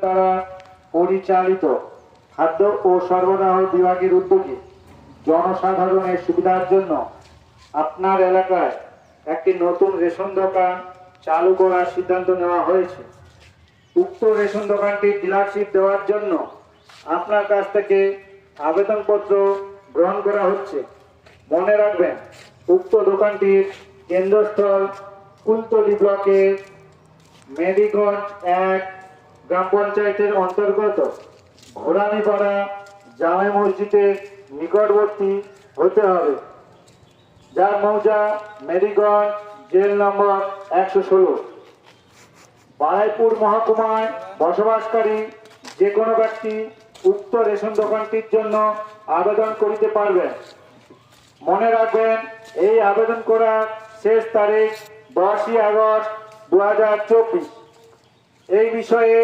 দ্বারা পরিচালিত খাদ্য ও সরবরাহ বিভাগের উদ্যোগে জনসাধারণের সুবিধার জন্য আপনার এলাকায় একটি নতুন রেশন দোকান চালু করার সিদ্ধান্ত নেওয়া হয়েছে। উক্ত রেশন দোকানটির ডিলারশিপ দেওয়ার জন্য আপনার কাছ থেকে আবেদনপত্র গ্রহণ করা হচ্ছে। মনে রাখবেন, উক্ত দোকানটির কেন্দ্রস্থল কুলতলি ব্লকের মেরিগঞ্জ 1 গ্রাম পঞ্চায়েতের অন্তর্গত ঘোড়ানিপাড়া জামে মসজিদের নিকটবর্তী হতে হবে, যার মৌজা মেরিগঞ্জ, জেল নম্বর 116। বারাইপুর মহকুমায় বসবাসকারী যে কোনো ব্যক্তি উক্ত রেশন দোকানটির জন্য আবেদন করিতে পারবেন। মনে রাখবেন, এই আবেদন করার শেষ তারিখ 10ই আগস্ট 2024। এই বিষয়ে